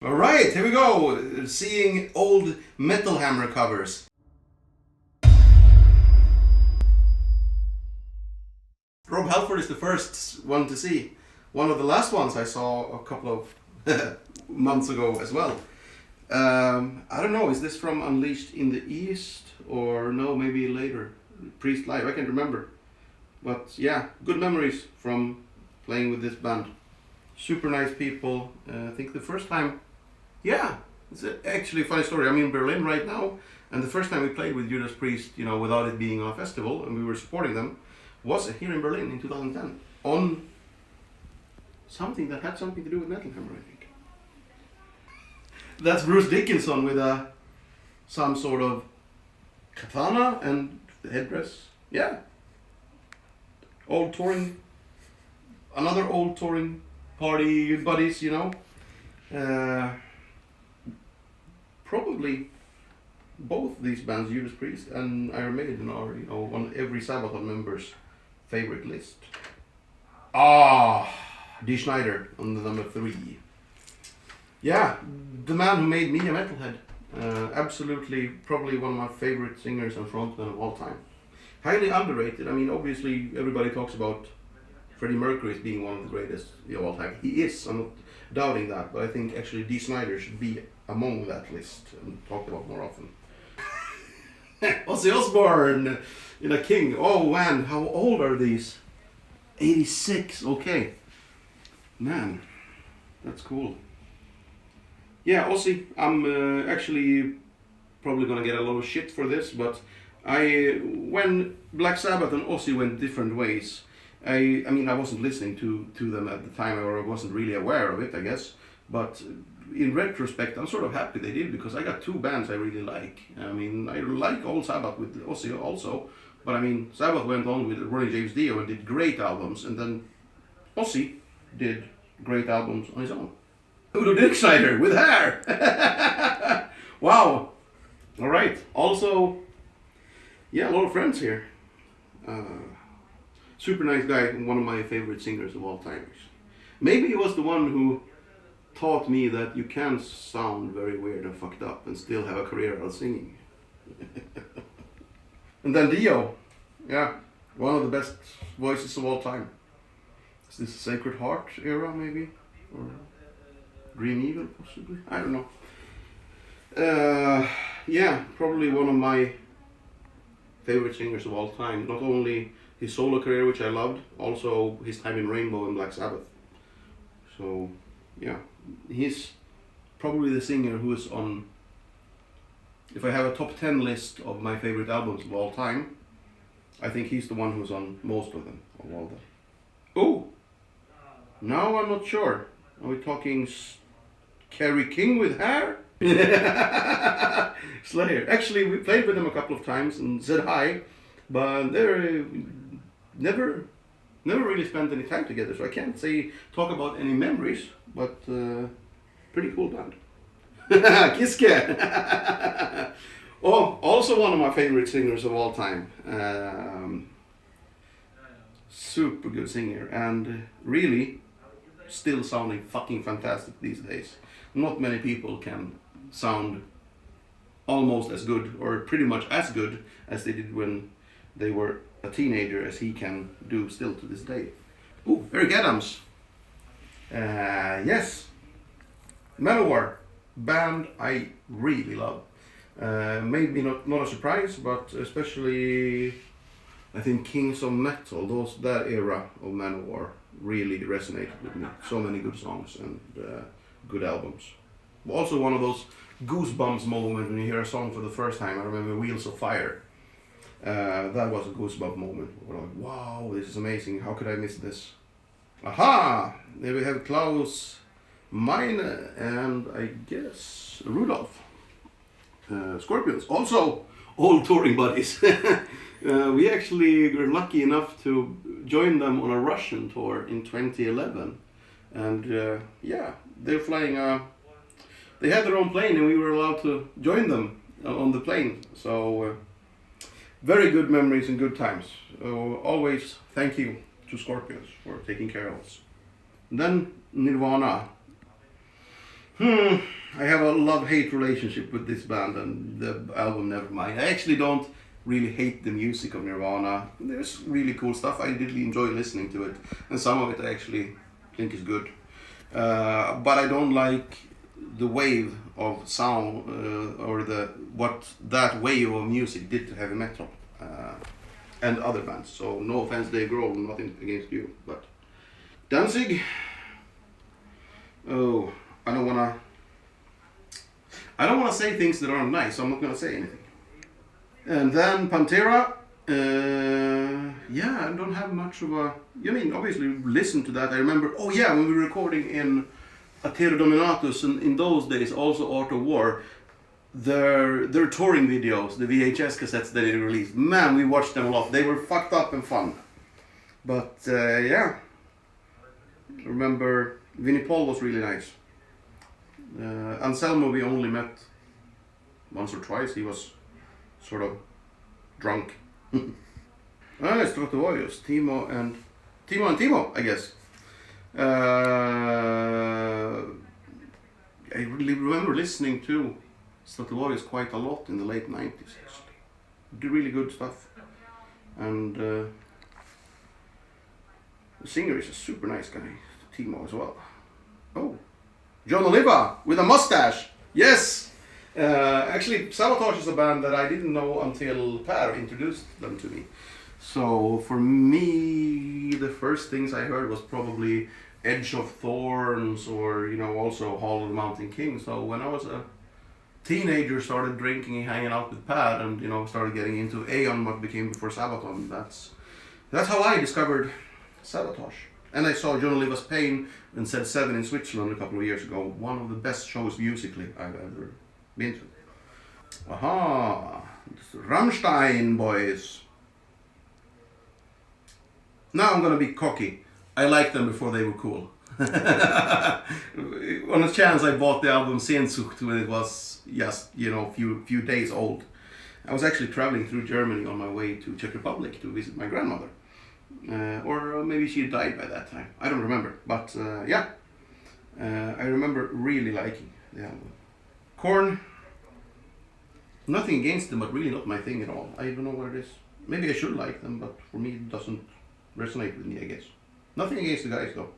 All right, here we go. Seeing old Metal Hammer covers. Rob Halford is the first one to see. One of the last ones I saw a couple of months ago as well. I don't know, is this from Unleashed in the East or no, maybe later? Priest Live, I can't remember. But yeah, good memories from playing with this band. Super nice people. I think the first time, yeah, it's actually a funny story. I'm in Berlin right now, and the first time we played with Judas Priest, without it being on a festival, and we were supporting them, was here in Berlin in 2010 on something that had something to do with Metal Hammer, I think. That's Bruce Dickinson with some sort of katana and the headdress. Yeah. Another old touring party buddies, probably both these bands, Judas Priest and Iron Maiden, are on every Sabaton member's favorite list. Dee Snider on the number 3. Yeah, the man who made me a metalhead. Absolutely, probably one of my favorite singers and frontmen of all time. Highly underrated. I mean, obviously everybody talks about Freddie Mercury as being one of the greatest of all time. He is, I'm not doubting that, but I think actually Dee Snider should be among that list and talked about more often. Ozzy Osbourne in a King. Oh man, how old are these? 86, okay. Man, that's cool. Yeah, Ozzy, I'm actually probably gonna get a lot of shit for this, but when Black Sabbath and Ozzy went different ways, I wasn't listening to them at the time, or I wasn't really aware of it, I guess. But in retrospect, I'm sort of happy they did, because I got two bands I really like. I mean, I like old Sabbath with Ozzy also, but I mean, Sabbath went on with Ronnie James Dio and did great albums, and then Ozzy did great albums on his own. Udo Dirkschneider with hair! Wow! Alright, also, yeah, a lot of friends here. Super nice guy, and one of my favorite singers of all time. Maybe he was the one who taught me that you can sound very weird and fucked up and still have a career out of singing. And then Dio, yeah, one of the best voices of all time. Is this Sacred Heart era maybe? Or Dream Evil possibly? I don't know. Yeah, probably one of my favorite singers of all time. Not only his solo career, which I loved, also his time in Rainbow and Black Sabbath. So, yeah, he's probably the singer who is on, if I have a top 10 list of my favorite albums of all time, I think he's the one who's on most of them, of all them. Oh, now I'm not sure. Are we talking Kerry King with hair? Slayer. Actually, we played with them a couple of times and said hi, but they're never really spent any time together, so I can't talk about any memories, but pretty cool band. Kiske! Oh, also one of my favorite singers of all time. Super good singer, and really still sounding fucking fantastic these days. Not many people can sound almost as good, or pretty much as good as they did when they were a teenager, as he can do still to this day. Ooh, Eric Adams. Yes. Manowar, band I really love. Maybe not a surprise, but especially I think Kings of Metal, that era of Manowar really resonated with me. So many good songs and good albums. Also one of those goosebumps moments when you hear a song for the first time. I remember Wheels of Fire. That was a goosebump moment. We're like, wow, this is amazing. How could I miss this? Aha! There we have Klaus Meine and I guess Rudolph. Scorpions. Also old touring buddies. We actually were lucky enough to join them on a Russian tour in 2011. And yeah, they're flying they had their own plane and we were allowed to join them on the plane. So very good memories and good times. Always thank you to Scorpions for taking care of us. And then Nirvana. I have a love-hate relationship with this band and the album Nevermind. I actually don't really hate the music of Nirvana. There's really cool stuff. I really enjoy listening to it, and some of it I actually think is good. But I don't like the wave of sound or the what that wave of music did to heavy metal and other bands. So no offense, Dave Grohl, nothing against you, but Danzig. Oh, I don't wanna say things that aren't nice, so I'm not gonna say anything. And then Pantera. Yeah, I don't have much of a. I mean, obviously, listen to that. I remember. Oh yeah, when we were recording in Atero Dominatus, and in those days, also Art of War, their touring videos, the VHS cassettes that they released. Man, we watched them a lot. They were fucked up and fun. But yeah, I remember Vinnie Paul was really nice. Anselmo we only met once or twice. He was sort of drunk. Stratovarius, Timo, I guess. I really remember listening to Stratovarius quite a lot in the late 90s actually. Did really good stuff. And the singer is a super nice guy, Timo as well. Oh, John Oliva with a mustache. Yes! Actually, Sabotage is a band that I didn't know until Per introduced them to me. So for me, the first things I heard was probably Edge of Thorns or, also Hall of the Mountain King. So when I was a teenager, started drinking and hanging out with Per and, started getting into Aeon, what became before Sabaton. That's how I discovered Sabotage. And I saw John Oliva's Pain and Said 7 in Switzerland a couple of years ago. One of the best shows musically I've ever been to. Aha! Rammstein, boys. Now I'm gonna be cocky. I liked them before they were cool. On a chance I bought the album Sehnsucht when it was just, few days old. I was actually traveling through Germany on my way to Czech Republic to visit my grandmother. Or maybe she had died by that time. I don't remember. But yeah, I remember really liking the album. Korn. Nothing against them, but really not my thing at all. I don't know what it is. Maybe I should like them, but for me it doesn't resonate with me, I guess. Nothing against the guys though.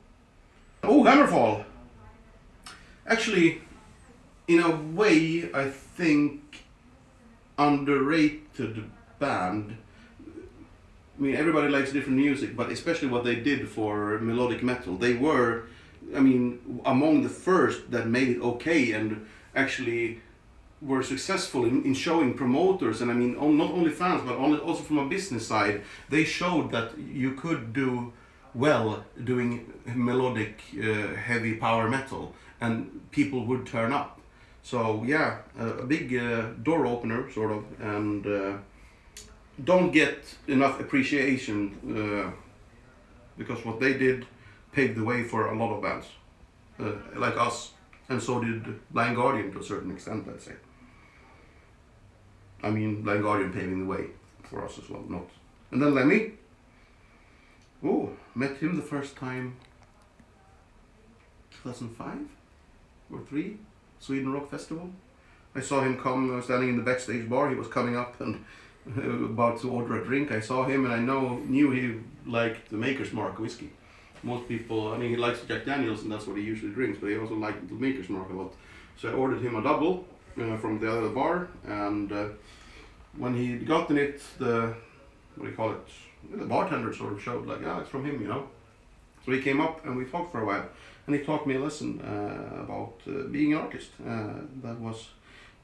Oh, Hammerfall! Actually, in a way, I think underrated band. I mean, everybody likes different music, but especially what they did for melodic metal. They were, among the first that made it okay and actually were successful in showing promoters and not only fans but also from a business side. They showed that you could do well doing melodic heavy power metal and people would turn up. So yeah, a big door opener sort of, and don't get enough appreciation because what they did paved the way for a lot of bands like us, and so did Blind Guardian to a certain extent, I'd say. Blind Guardian paving the way for us as well, not. And then Lemmy. Oh, met him the first time 2005 or 3, Sweden Rock Festival. I saw him come standing in the backstage bar. He was coming up and about to order a drink. I saw him and I knew he liked the Maker's Mark whiskey. Most people, he likes Jack Daniels and that's what he usually drinks, but he also liked the Maker's Mark a lot. So I ordered him a double from the other bar, and when he gotten it, the bartender sort of showed it's from him, So he came up and we talked for a while, and he taught me a lesson about being an artist. That was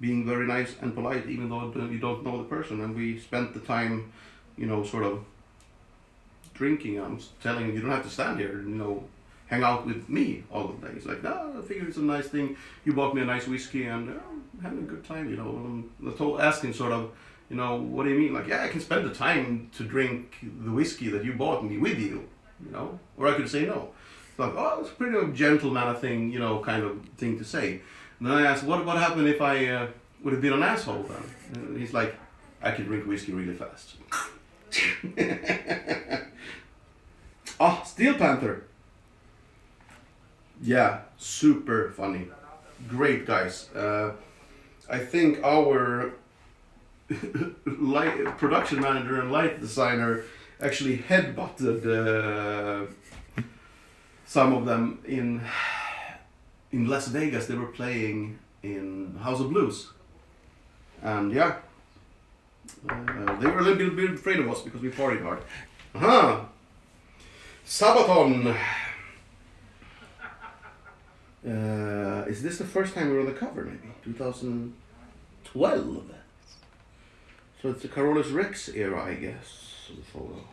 being very nice and polite, even though you don't know the person. And we spent the time, sort of drinking. I'm telling him, you don't have to stand here, hang out with me all the day. He's like, no, I figured it's a nice thing. You bought me a nice whiskey and I'm having a good time, asking sort of, what do you mean? Like, yeah, I can spend the time to drink the whiskey that you bought me with you, or I could say no. It's like, oh, it's a pretty gentleman thing, kind of thing to say. And then I asked, what happened if I would have been an asshole then? And he's like, I can drink whiskey really fast. Steel Panther. Yeah, super funny. great guys. I think our production manager and light designer actually headbutted some of them in Las Vegas. They were playing in House of Blues, and yeah, they were a little bit afraid of us because we partied hard. Sabaton. Is this the first time we were on the cover? Maybe 2012. So it's the Carolus Rex era, I guess. The photo.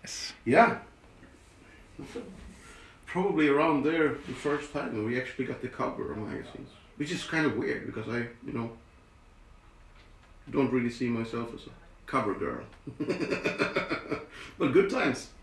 Yes. Yeah. Probably around there the first time when we actually got the cover of magazines, which is kind of weird because I, don't really see myself as a cover girl. But good times.